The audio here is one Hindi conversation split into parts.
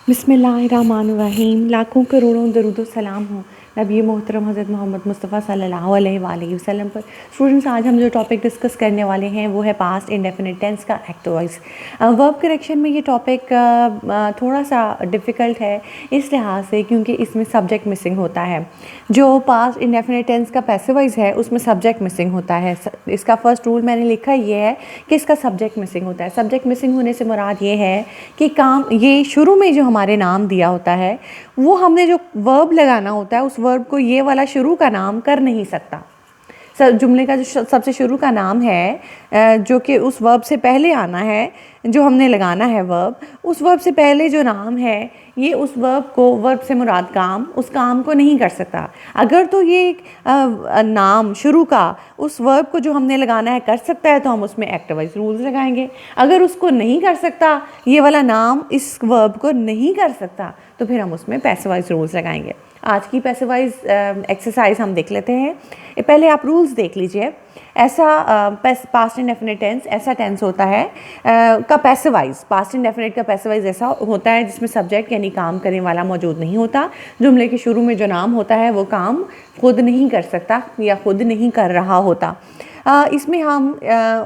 बिस्मिल्लाहिर्रहमानिर्रहीम। लाखों करोड़ों दरूद सलाम हो नबी मोहतरम हज़रत मोहम्मद मुस्तफ़ा सल्लल्लाहु अलैहि वसल्लम पर। स्टूडेंट्स, आज हम जो टॉपिक डिस्कस करने वाले हैं वो है पास्ट इंडेफिनिट टेंस का एक्टिव वॉइस। वर्ब करेक्शन में ये टॉपिक थोड़ा सा डिफ़िकल्ट है इस लिहाज से क्योंकि इसमें सब्जेक्ट मिसिंग होता है। जो पास्ट इंडेफिनिट टेंस का पैसिव वॉइस है उसमें सब्जेक्ट मिसिंग होता है। इसका फर्स्ट रूल मैंने लिखा ये है कि इसका सब्जेक्ट मिसिंग होता है। सब्जेक्ट मिसिंग होने से मुराद ये है कि काम ये शुरू में जो हमारे नाम दिया होता है वो हमने जो वर्ब लगाना होता है उस वर्ब को ये वाला शुरू का नाम कर नहीं सकता। जुमले का जो सबसे शुरू का नाम है जो कि उस वर्ब से पहले आना है, जो हमने लगाना है वर्ब, उस वर्ब से पहले जो नाम है ये उस वर्ब को, वर्ब से मुराद काम, उस काम को नहीं कर सकता। अगर तो ये नाम शुरू का उस वर्ब को जो हमने लगाना है कर सकता है तो हम उसमें एक्टिव वॉइस रूल्स लगाएंगे। अगर उसको नहीं कर सकता, ये वाला नाम इस वर्ब को नहीं कर सकता, तो फिर हम उसमें पैसिव वॉइस रूल्स लगाएंगे। आज की पैसिव वॉइस एक्सरसाइज हम देख लेते हैं। पहले आप रूल्स देख लीजिए। ऐसा पास्ट इंडेफिनिट टेंस ऐसा टेंस होता है का पैसिव वॉइस, पास्ट इंडेफिनिट का पैसिव वॉइस ऐसा होता है जिसमें सब्जेक्ट यानी काम करने वाला मौजूद नहीं होता। जुमले के शुरू में जो नाम होता है वो काम खुद नहीं कर सकता या खुद नहीं कर रहा होता। इसमें हम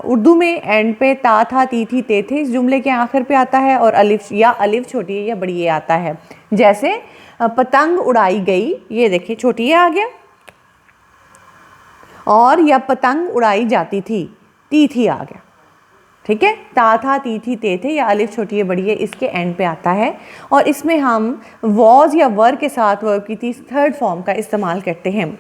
उर्दू में एंड पे ता था, ती थी, ते थे इस जुमले के आखिर पे आता है और अलिफ छोटी या बड़ी ये आता है। जैसे पतंग उड़ाई गई, ये देखिए छोटी ये आ गया, और या पतंग उड़ाई जाती थी, ती थी आ गया। ठीक है, ता था, ती थी, ते थे या अलिफ छोटी है बड़ी है इसके एंड पे आता है। और इसमें हम वॉज या वर के साथ वर्ब की थर्ड फॉर्म का इस्तेमाल करते हैं।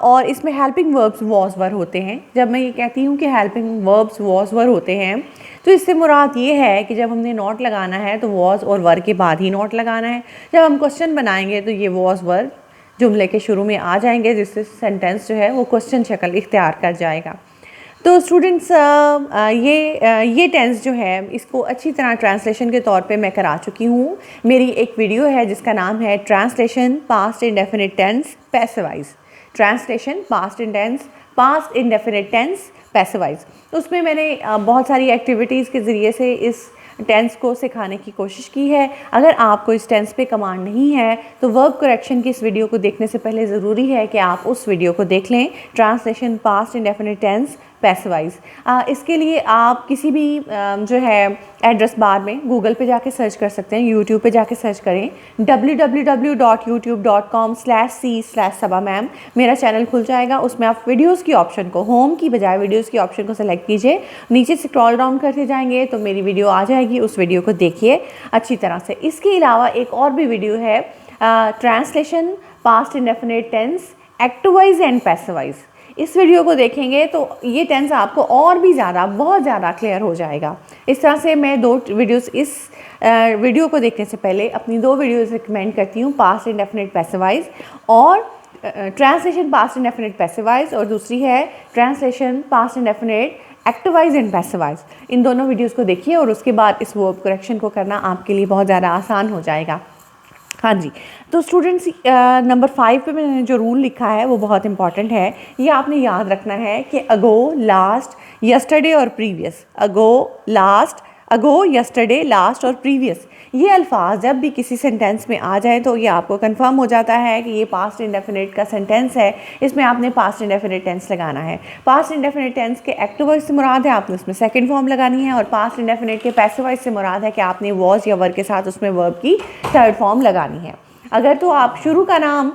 और इसमें हेल्पिंग वर्ब्स वॉज वर होते हैं। जब मैं ये कहती हूँ कि हेल्पिंग वर्ब्स वॉज वर होते हैं तो इससे मुराद ये है कि जब हमने नॉट लगाना है तो वॉज और वर के बाद ही नॉट लगाना है। जब हम क्वेश्चन बनाएंगे तो ये वॉज वर जुमले के शुरू में आ जाएंगे, जिससे सेंटेंस जो है वो क्वेश्चन शक्ल इख्तियार कर जाएगा। तो स्टूडेंट्स, ये टेंस जो है इसको अच्छी तरह ट्रांसलेशन के तौर पे मैं करा चुकी हूँ। मेरी एक वीडियो है जिसका नाम है translation past indefinite tense passive voice. Translation past indefinite tense passive voice. उसमें मैंने बहुत सारी एक्टिविटीज़ के ज़रिए से इस टेंस को सिखाने की कोशिश की है। अगर आपको इस टेंस पे कमांड नहीं है तो वर्ब करेक्शन की इस वीडियो को देखने से पहले ज़रूरी है कि आप उस वीडियो को देख लें, translation past indefinite tense passive voice. इसके लिए आप किसी भी जो है एड्रेस बार में गूगल पे जाके सर्च कर सकते हैं, यूट्यूब पे जाके सर्च करें www.youtube.com/c/सबा मैम। मेरा चैनल खुल जाएगा, उसमें आप वीडियोस की ऑप्शन को, होम की बजाय वीडियोस की ऑप्शन को सेलेक्ट कीजिए। नीचे से स्क्रॉल डाउन करते जाएंगे तो मेरी वीडियो आ जाएगी, उस वीडियो को देखिए अच्छी तरह से। इसके अलावा एक और भी वीडियो है translation past indefinite tense active voice and passive voice. इस वीडियो को देखेंगे तो ये टेंस आपको और भी ज़्यादा, बहुत ज़्यादा क्लियर हो जाएगा। इस तरह से मैं दो वीडियोस, इस वीडियो को देखने से पहले अपनी दो वीडियोस रिकमेंड करती हूँ, पास्ट इंडेफिनिट पैसिव वॉइस और translation past indefinite passive voice, और दूसरी है translation past indefinite active voice and passive voice. इन दोनों वीडियोज़ को देखिए और उसके बाद इस वर्ब करेक्शन को करना आपके लिए बहुत ज़्यादा आसान हो जाएगा। हाँ जी, तो स्टूडेंट्स, नंबर 5 पे मैंने जो रूल लिखा है वो बहुत इंपॉर्टेंट है। ये आपने याद रखना है कि अगो, लास्ट, यस्टरडे और प्रीवियस, अगो, यस्टरडे, लास्ट और प्रीवियस, ये अल्फाज जब भी किसी सेंटेंस में आ जाए तो ये आपको कंफर्म हो जाता है कि ये पास्ट इंडेफिनिट का सेंटेंस है। इसमें आपने पास्ट इंडेफिनिट टेंस लगाना है। पास्ट इंडेफिनिट टेंस के एक्टिव वॉइस से मुराद है आपने उसमें सेकंड फॉर्म लगानी है, और पास्ट इंडेफिनिट के पैसिव वॉइस से मुराद है कि आपने वॉज या वर के साथ उसमें वर्ब की थर्ड फॉर्म लगानी है। अगर तो आप शुरू का नाम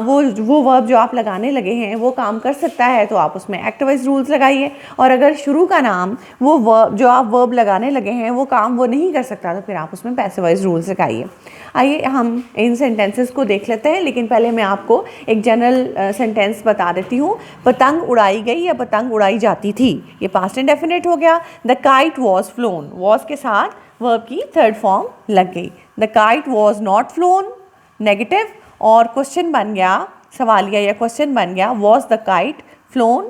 वो वर्ब जो आप लगाने लगे हैं वो काम कर सकता है तो आप उसमें एक्टिव वॉइस रूल्स लगाइए, और अगर शुरू का नाम वो वर्ब जो आप वर्ब लगाने लगे हैं वो काम वो नहीं कर सकता तो फिर आप उसमें पैसिव वॉइस रूल्स लगाइए। आइए हम इन सेंटेंसेस को देख लेते हैं, लेकिन पहले मैं आपको एक जनरल सेंटेंस बता देती हूँ। पतंग उड़ाई गई या पतंग उड़ाई जाती थी, ये पास्ट इंडेफिनिट हो गया। The kite was phloem, was के साथ वर्ब की थर्ड फॉर्म लग गई। The kite was not phloem, negative, और क्वेश्चन बन गया, सवालिया या क्वेश्चन बन गया, was the kite phloem,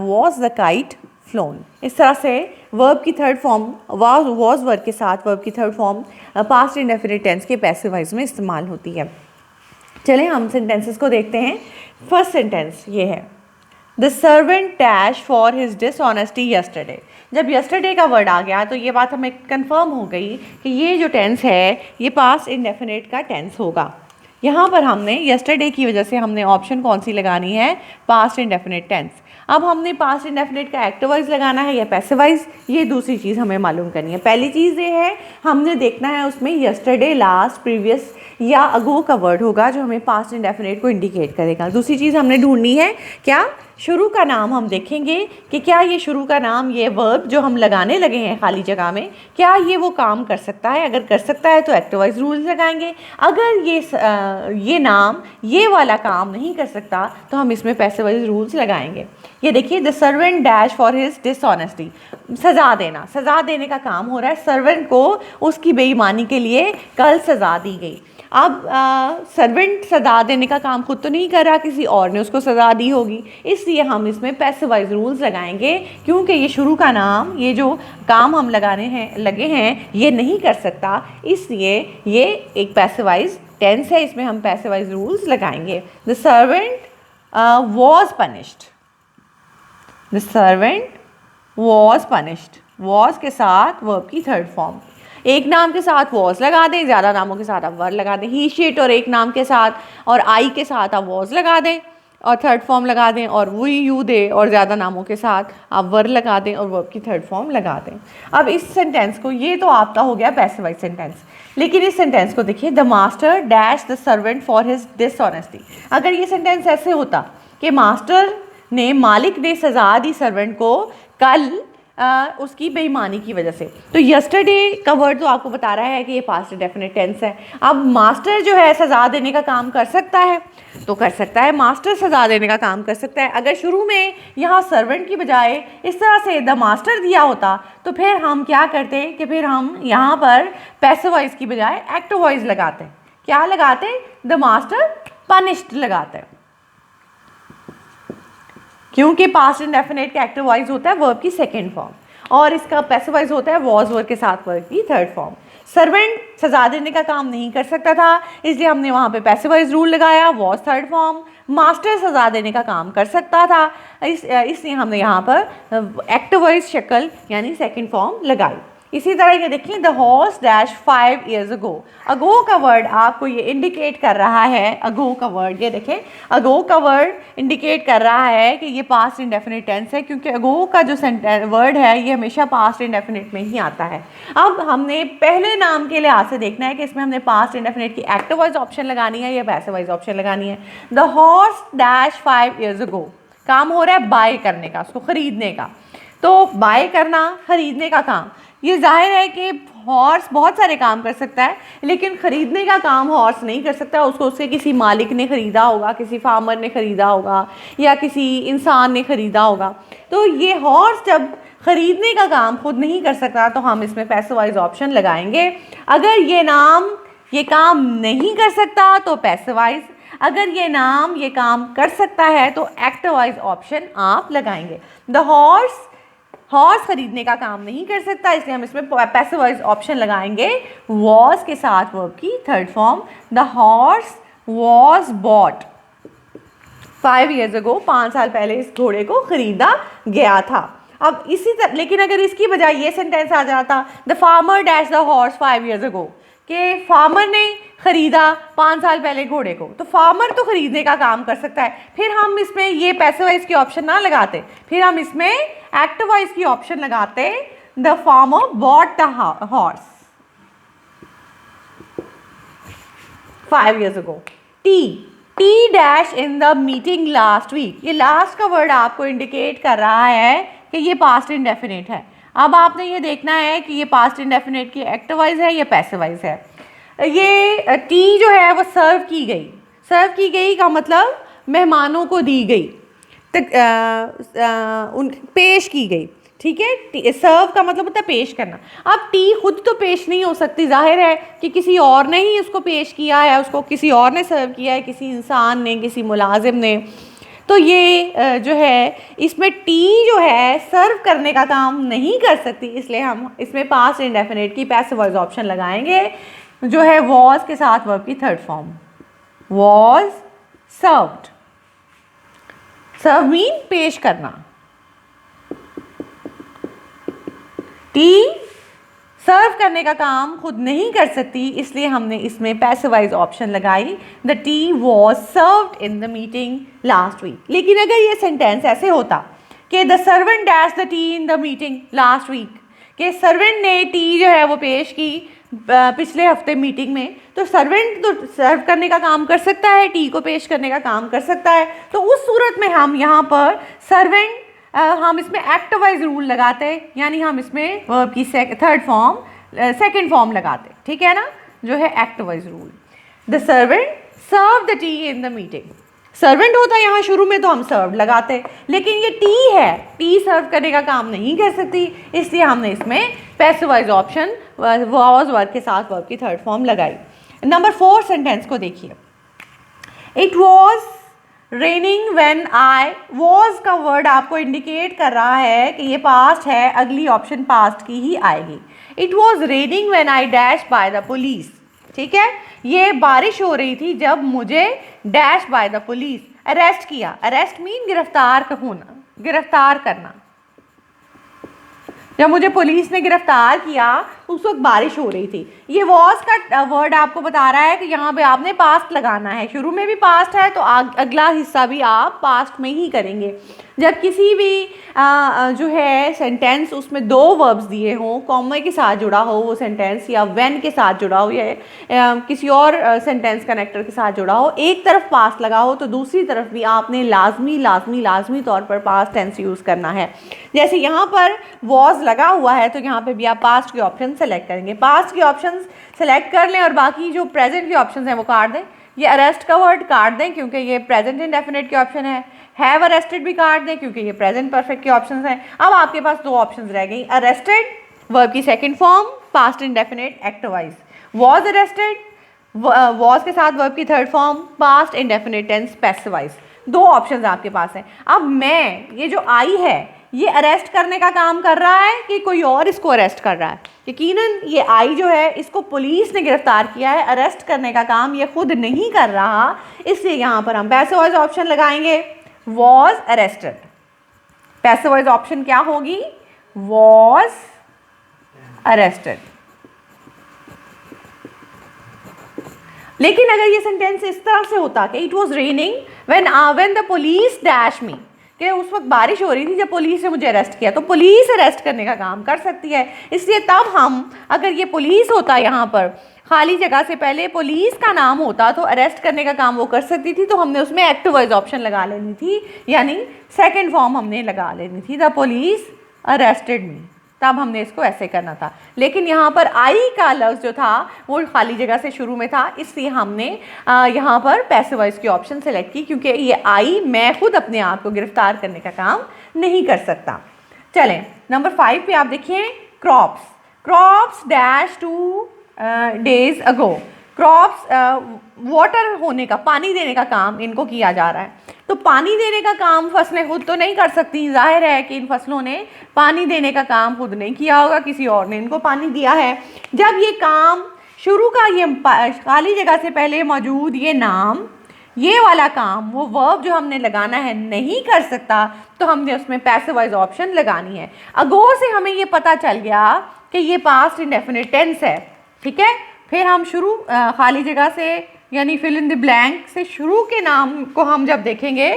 was the kite phloem. इस तरह से वर्ब की थर्ड फॉर्म वॉज वर्ब के साथ वर्ब की third form past indefinite tense के पैसिव वॉइस में इस्तेमाल होती है। चलें हम सेंटेंसेस को देखते हैं। फर्स्ट सेंटेंस ये है, the servant dash for his dishonesty yesterday. जब यस्टरडे का वर्ड आ गया तो ये बात हमें कंफर्म हो गई कि ये जो टेंस है ये पास्ट इंडेफिनिट का टेंस होगा। यहाँ पर हमने यस्टरडे की वजह से हमने ऑप्शन कौन सी लगानी है, पास्ट इंडेफिनिट टेंस। अब हमने पास्ट इंडेफिनिट का एक्टिव वॉइस लगाना है या पैसिव वॉइस, ये दूसरी चीज़ हमें मालूम करनी है। पहली चीज़ ये है हमने देखना है उसमें यस्टरडे, लास्ट, प्रीवियस या अगो का वर्ड होगा जो हमें पास्ट इंडेफिनिट को इंडिकेट करेगा। दूसरी चीज़ हमने ढूंढनी है क्या, शुरू का नाम। हम देखेंगे कि क्या ये शुरू का नाम, ये वर्ब जो हम लगाने लगे हैं खाली जगह में, क्या ये वो काम कर सकता है। अगर कर सकता है तो एक्टिव वॉइस रूल्स लगाएंगे। अगर ये नाम ये वाला काम नहीं कर सकता तो हम इसमें पैसिव वॉइस रूल्स लगाएंगे। ये देखिए, the servant dash for his dishonesty, सज़ा देना, सज़ा देने का काम हो रहा है। सर्वेंट को उसकी बेईमानी के लिए कल सज़ा दी गई। अब सर्वेंट सज़ा देने का काम खुद तो नहीं कर रहा, किसी और ने उसको सज़ा दी होगी, इसलिए हम इसमें पैसिव वॉइस रूल्स लगाएंगे। क्योंकि ये शुरू का नाम, ये जो काम हम लगे हैं ये नहीं कर सकता, इसलिए ये एक पैसिव वॉइस टेंस है, इसमें हम पैसिव वॉइस रूल्स लगाएंगे। The servant was punished, the servant was punished, was के साथ वर्ब की थर्ड फॉर्म। एक नाम के साथ वॉज लगा दें, ज़्यादा नामों के साथ आप वर लगा दें। ही, शीट और एक नाम के साथ और आई के साथ आप वॉज लगा दें और थर्ड फॉर्म लगा दें, और वी, यू, दे और ज़्यादा नामों के साथ आप वर लगा दें और वर्ब की थर्ड फॉर्म लगा दें। अब इस सेंटेंस को, ये तो आपका हो गया पैसिव वॉइस सेंटेंस, लेकिन इस सेंटेंस को देखिए, the master dash the servant for his dishonesty. अगर ये सेंटेंस ऐसे होता कि मास्टर ने, मालिक ने सज़ा दी सर्वेंट को कल उसकी बेईमानी की वजह से, तो यस्टरडे का वर्ड तो आपको बता रहा है कि ये पास्ट इंडेफिनिट टेंस है। अब मास्टर जो है सज़ा देने का काम कर सकता है तो कर सकता है, मास्टर सज़ा देने का काम कर सकता है। अगर शुरू में यहाँ सर्वेंट की बजाय इस तरह से द मास्टर दिया होता तो फिर हम क्या करते कि फिर हम यहाँ पर पैसिव वॉइस की बजाय एक्टिव वॉइस लगाते। क्या लगाते, द मास्टर पनिश्ड लगाते, क्योंकि पास्ट इंडेफिनिट का एक्टिव वॉइस होता है वर्ब की सेकेंड फॉर्म और इसका पैसिव वॉइस होता है वॉज वर्ब के साथ वर्ब की थर्ड फॉर्म। सर्वेंट सजा देने का काम नहीं कर सकता था, इसलिए हमने वहाँ पे पैसिव वॉइस रूल लगाया, वॉज थर्ड फॉर्म। मास्टर सजा देने का काम कर सकता था, इसलिए हमने यहाँ पर एक्टिव वॉइस शक्ल यानी सेकेंड फॉर्म लगाई। इसी तरह ये देखिए, the horse dash 5 years ago। अगो का वर्ड आपको ये इंडिकेट कर रहा है, अगो का वर्ड ये देखें, अगो का वर्ड इंडिकेट कर रहा है कि ये पास्ट इंडेफिनिट टेंस है, क्योंकि अगो का जो वर्ड है ये हमेशा पास्ट इंडेफिनिट में ही आता है। अब हमने पहले नाम के लिहाज से देखना है कि इसमें हमने पास्ट इंडेफिनिट की एक्टिव वॉइस ऑप्शन लगानी है या पैसिव वॉइस ऑप्शन लगानी है। The horse dash 5 years ago, काम हो रहा है बाय करने का, उसको ख़रीदने का, तो बाय करना, ख़रीदने का काम। ये जाहिर है कि हॉर्स बहुत सारे काम कर सकता है, लेकिन ख़रीदने का काम हॉर्स नहीं कर सकता। उसको उसके किसी मालिक ने ख़रीदा होगा, किसी फार्मर ने ख़रीदा होगा या किसी इंसान ने ख़रीदा होगा। तो ये हॉर्स जब ख़रीदने का काम खुद नहीं कर सकता तो हम इसमें पैसिव वॉइस ऑप्शन लगाएंगे। अगर ये नाम ये काम नहीं कर सकता तो पैसिव वॉइस, अगर ये नाम ये काम कर सकता है तो एक्टिव वॉइस ऑप्शन आप लगाएंगे। द हॉर्स खरीदने का काम नहीं कर सकता, इसलिए हम इसमें पैसिव वॉइस ऑप्शन लगाएंगे वॉज के साथ वर्ब की third form. The horse was bought 5 years ago, 5 साल पहले इस घोड़े को खरीदा गया था। अब इसी तरह, लेकिन अगर इसकी बजाय ये सेंटेंस आ जाता, the farmer dash the horse 5 years ago, कि फार्मर ने खरीदा 5 साल पहले घोड़े को, तो फार्मर तो खरीदने का काम कर सकता है, फिर हम इसमें ये पैसिव वॉइस की ऑप्शन ना लगाते, फिर हम इसमें एक्टिव वॉइस की ऑप्शन लगाते, the farmer bought the horse 5 years ago। Tea dash in the meeting last week, ये लास्ट का वर्ड आपको इंडिकेट कर रहा है कि ये पास्ट इंडेफिनिट है। अब आपने ये देखना है कि ये पास्ट इंडेफिनिट की एक्टिव वॉइस है या पैसिव वॉइस है। ये टी जो है वो सर्व की गई का मतलब मेहमानों को दी गई, उन पेश की गई, ठीक है। सर्व का मतलब होता है पेश करना। अब टी खुद तो पेश नहीं हो सकती, जाहिर है कि किसी और ने ही उसको पेश किया है, उसको किसी और ने सर्व किया है, किसी इंसान ने, किसी मुलाजिम ने। तो ये जो है इसमें टी जो है सर्व करने का काम नहीं कर सकती, इसलिए हम इसमें पास्ट इंडेफिनिट की पैसिव वॉइस ऑप्शन लगाएंगे जो है वॉज के साथ वर्ब की third form, was served. Serve mean पेश करना। टी सर्व करने का काम खुद नहीं कर सकती, इसलिए हमने इसमें पैसिवाइज ऑप्शन लगाई, the tea was served in the meeting last week. लेकिन अगर ये सेंटेंस ऐसे होता कि the servant dash the tea in the meeting last week, कि सर्वेंट ने टी जो है वो पेश की पिछले हफ्ते मीटिंग में, तो सर्वेंट तो सर्व करने का काम कर सकता है, टी को पेश करने का काम कर सकता है। तो उस सूरत में हम यहाँ पर सर्वेंट हम इसमें एक्ट वाइज रूल लगाते, यानी हम इसमें वर्ब की थर्ड फॉर्म सेकंड फॉर्म लगाते, ठीक है ना, जो है active voice rule. The servant serve the tea in the meeting. Servant होता है यहाँ शुरू में तो हम सर्व लगाते, लेकिन ये टी है, टी सर्व करने का काम नहीं कर सकती, इसलिए हमने इसमें पैसिवाइज ऑप्शन वॉज वर्ब के साथ वर्ब की थर्ड फॉर्म लगाई। नंबर 4 सेंटेंस को देखिए, it was raining when I, was का वर्ड आपको इंडिकेट कर रहा है कि ये पास्ट है, अगली ऑप्शन पास्ट की ही आएगी। It was raining when I dash by the police, ठीक है, ये बारिश हो रही थी जब मुझे dash by the police arrest किया। अरेस्ट मीन गिरफ्तार होना, गिरफ्तार करना। जब मुझे पुलिस ने गिरफ्तार किया उस वक्त बारिश हो रही थी। ये वॉज का वर्ड आपको बता रहा है कि यहाँ पे आपने पास्ट लगाना है, शुरू में भी पास्ट है तो अगला हिस्सा भी आप पास्ट में ही करेंगे। जब किसी भी जो है सेंटेंस उसमें 2 वर्ब्स दिए हों, कॉमा के साथ जुड़ा हो वो सेंटेंस, या व्हेन के साथ जुड़ा हो, या किसी और सेंटेंस कनेक्टर के साथ जुड़ा हो, एक तरफ पास्ट लगा हो तो दूसरी तरफ भी आपने लाजमी तौर पर पास्ट टेंस यूज़ करना है। जैसे यहाँ पर वॉज लगा हुआ है तो यहाँ पे भी आप पास्ट के ऑप्शन सेलेक्ट करेंगे। पास्ट के ऑप्शन सेलेक्ट कर लें और बाकी जो प्रेजेंट के ऑप्शन हैं वो काट दें। ये अरेस्ट का वर्ड काट दें क्योंकि ये प्रेजेंट इंडेफिनिट के ऑप्शन है। हैव अरेस्टेड भी काट दें क्योंकि ये प्रेजेंट परफेक्ट के ऑप्शंस हैं। अब आपके पास 2 ऑप्शंस रह गई, अरेस्टेड वर्ब की second form past indefinite active voice, was arrested was के साथ वर्ब की third form past indefinite tense passive voice. 2 options आपके पास हैं। अब मैं ये जो आई है ये अरेस्ट करने का काम कर रहा है कि कोई और इसको अरेस्ट कर रहा है? यकीनन ये आई जो है इसको पुलिस ने गिरफ्तार किया है, अरेस्ट करने का काम ये खुद नहीं कर रहा, इसलिए यहाँ पर हम पैसिवाइज ऑप्शन लगाएंगे, वॉज अरेस्टेड। पैसिवाइज ऑप्शन क्या होगी? Was arrested. लेकिन अगर ये सेंटेंस इस तरह से होता कि it was raining when the police dash मी, कि उस वक्त बारिश हो रही थी जब पुलिस ने मुझे अरेस्ट किया, तो पुलिस अरेस्ट करने का काम कर सकती है। इसलिए तब हम, अगर ये पुलिस होता यहाँ पर खाली जगह से पहले पुलिस का नाम होता तो अरेस्ट करने का काम वो कर सकती थी, तो हमने उसमें एक्ट वाइज ऑप्शन लगा लेनी थी, यानी सेकंड फॉर्म हमने लगा लेनी थी, द पुलिस अरेस्टेड मी, तब हमने इसको ऐसे करना था। लेकिन यहाँ पर आई का लफ्ज़ जो था वो खाली जगह से शुरू में था, इसलिए हमने यहाँ पर पैसिवाइज की ऑप्शन सेलेक्ट की, क्योंकि ये आई मैं खुद अपने आप को गिरफ्तार करने का काम नहीं कर सकता। चलें नंबर 5 पे आप देखिए, क्रॉप्स। क्रॉप्स डैश 2 days अगो। क्रॉप्स वाटर होने का, पानी देने का काम इनको किया जा रहा है। तो पानी देने का काम फसलें खुद तो नहीं कर सकती, जाहिर है कि इन फसलों ने पानी देने का काम खुद नहीं किया होगा, किसी और ने इनको पानी दिया है। जब ये काम शुरू का, ये खाली जगह से पहले मौजूद ये नाम, ये वाला काम, वो वर्ब जो हमने लगाना है नहीं कर सकता, तो हमने उसमें पैसिवाइज ऑप्शन लगानी है। अगो से हमें ये पता चल गया कि ये पास्ट इंडेफिनिट टेंस है, ठीक है। फिर हम शुरू खाली जगह से यानी फिल इन द ब्लैंक से शुरू के नाम को हम जब देखेंगे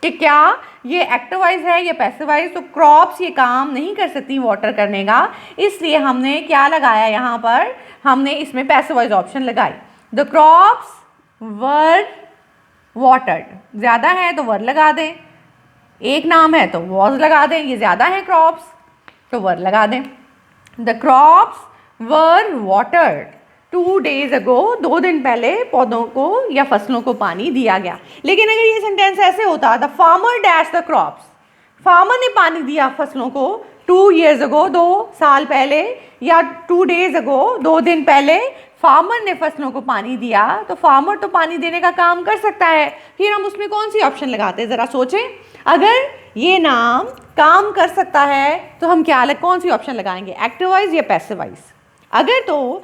कि क्या ये एक्टिवाइज है या पैसिवाइज, तो क्रॉप्स ये काम नहीं कर सकती वाटर करने का, इसलिए हमने क्या लगाया यहाँ पर, हमने इसमें पैसिवाइज ऑप्शन लगाई, द क्रॉप्स वर वाटर्ड। ज़्यादा है तो वर लगा दें, एक नाम है तो वॉज लगा दें, ये ज़्यादा है क्रॉप्स तो वर लगा दें। The crops were watered 2 days अगो, 2 दिन पहले पौधों को या फसलों को पानी दिया गया। लेकिन अगर ये सेंटेंस ऐसे होता, the farmer dash the crops, farmer ने पानी दिया फसलों को 2 years अगो, 2 साल पहले, या 2 days अगो, 2 दिन पहले फार्मर ने फसलों को पानी दिया, तो फार्मर तो पानी देने का काम कर सकता है। फिर हम उसमें कौन सी ऑप्शन लगाते हैं, ज़रा सोचें। अगर ये नाम काम कर सकता है तो हम क्या कौन सी ऑप्शन लगाएंगे, एक्टिवाइज या पैसिवाइज? अगर तो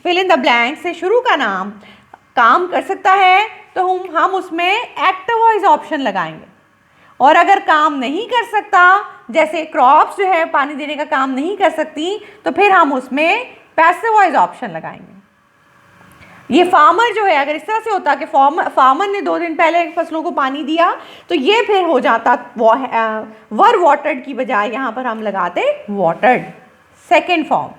फिल इन द ब्लैंक से शुरू का नाम काम कर सकता है तो हम उसमें एक्टिवाइज ऑप्शन लगाएंगे, और अगर काम नहीं कर सकता, जैसे क्रॉप्स जो है पानी देने का काम नहीं कर सकती, तो फिर हम उसमें पैसिव वॉइस ऑप्शन लगाएंगे। ये फार्मर जो है, अगर इस तरह से होता कि फार्मर ने 2 दिन पहले फसलों को पानी दिया, तो ये फिर हो जाता वर वाटर्ड की बजाय यहाँ पर हम लगाते वाटर्ड, सेकेंड फॉर्म,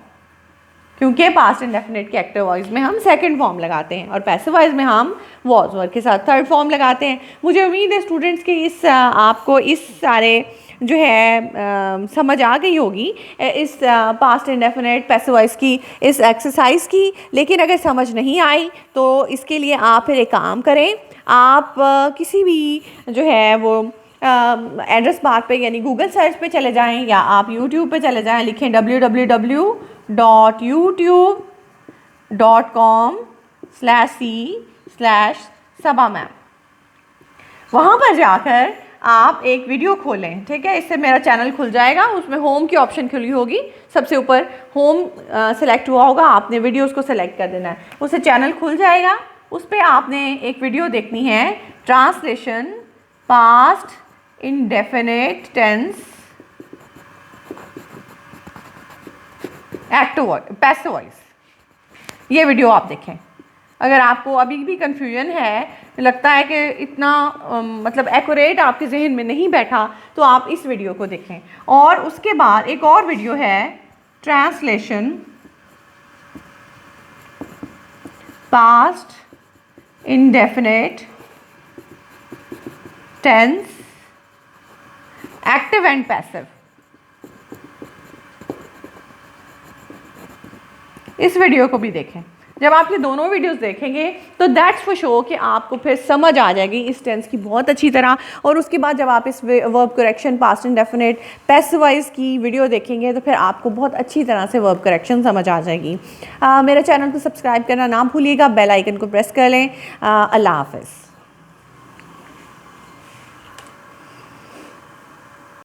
क्योंकि पास्ट इंडेफिनिट के एक्टिव वॉइस में हम सेकंड फॉर्म लगाते हैं और पैसिव वॉइस में हम वॉज वर्ब के साथ थर्ड फॉर्म लगाते हैं। मुझे उम्मीद है स्टूडेंट्स के आपको इस सारे जो है समझ आ गई होगी इस पास्ट इंडेफिनिट पैसिव वॉइस की इस एक्सरसाइज की। लेकिन अगर समझ नहीं आई तो इसके लिए आप फिर एक काम करें, आप किसी भी जो है वो एड्रेस बार पे यानी गूगल सर्च पे चले जाएं या आप यूट्यूब पे चले जाएं, लिखें www.youtube.com/c/सबा मैम। वहाँ पर जाकर आप एक वीडियो खोलें, ठीक है, इससे मेरा चैनल खुल जाएगा, उसमें होम की ऑप्शन खुली होगी, सबसे ऊपर होम सेलेक्ट हुआ होगा, आपने वीडियोस को सेलेक्ट कर देना है, उससे चैनल खुल जाएगा। उस पर आपने एक वीडियो देखनी है, translation past indefinite tense active passive voice, ये वीडियो आप देखें। अगर आपको अभी भी कंफ्यूजन है, लगता है कि इतना मतलब एक्यूरेट आपके जहन में नहीं बैठा, तो आप इस वीडियो को देखें। और उसके बाद एक और वीडियो है, translation past indefinite tense active and passive, इस वीडियो को भी देखें। जब आप ये दोनों वीडियोस देखेंगे तो दैट्स फॉर श्योर कि आपको फिर समझ आ जाएगी इस टेंस की बहुत अच्छी तरह। और उसके बाद जब आप इस verb correction past indefinite passive voice की वीडियो देखेंगे तो फिर आपको बहुत अच्छी तरह से वर्ब करेक्शन समझ आ जाएगी। मेरे चैनल को सब्सक्राइब करना ना भूलिएगा, बेल आइकन को प्रेस कर लें। अल्लाह हाफ़िज़।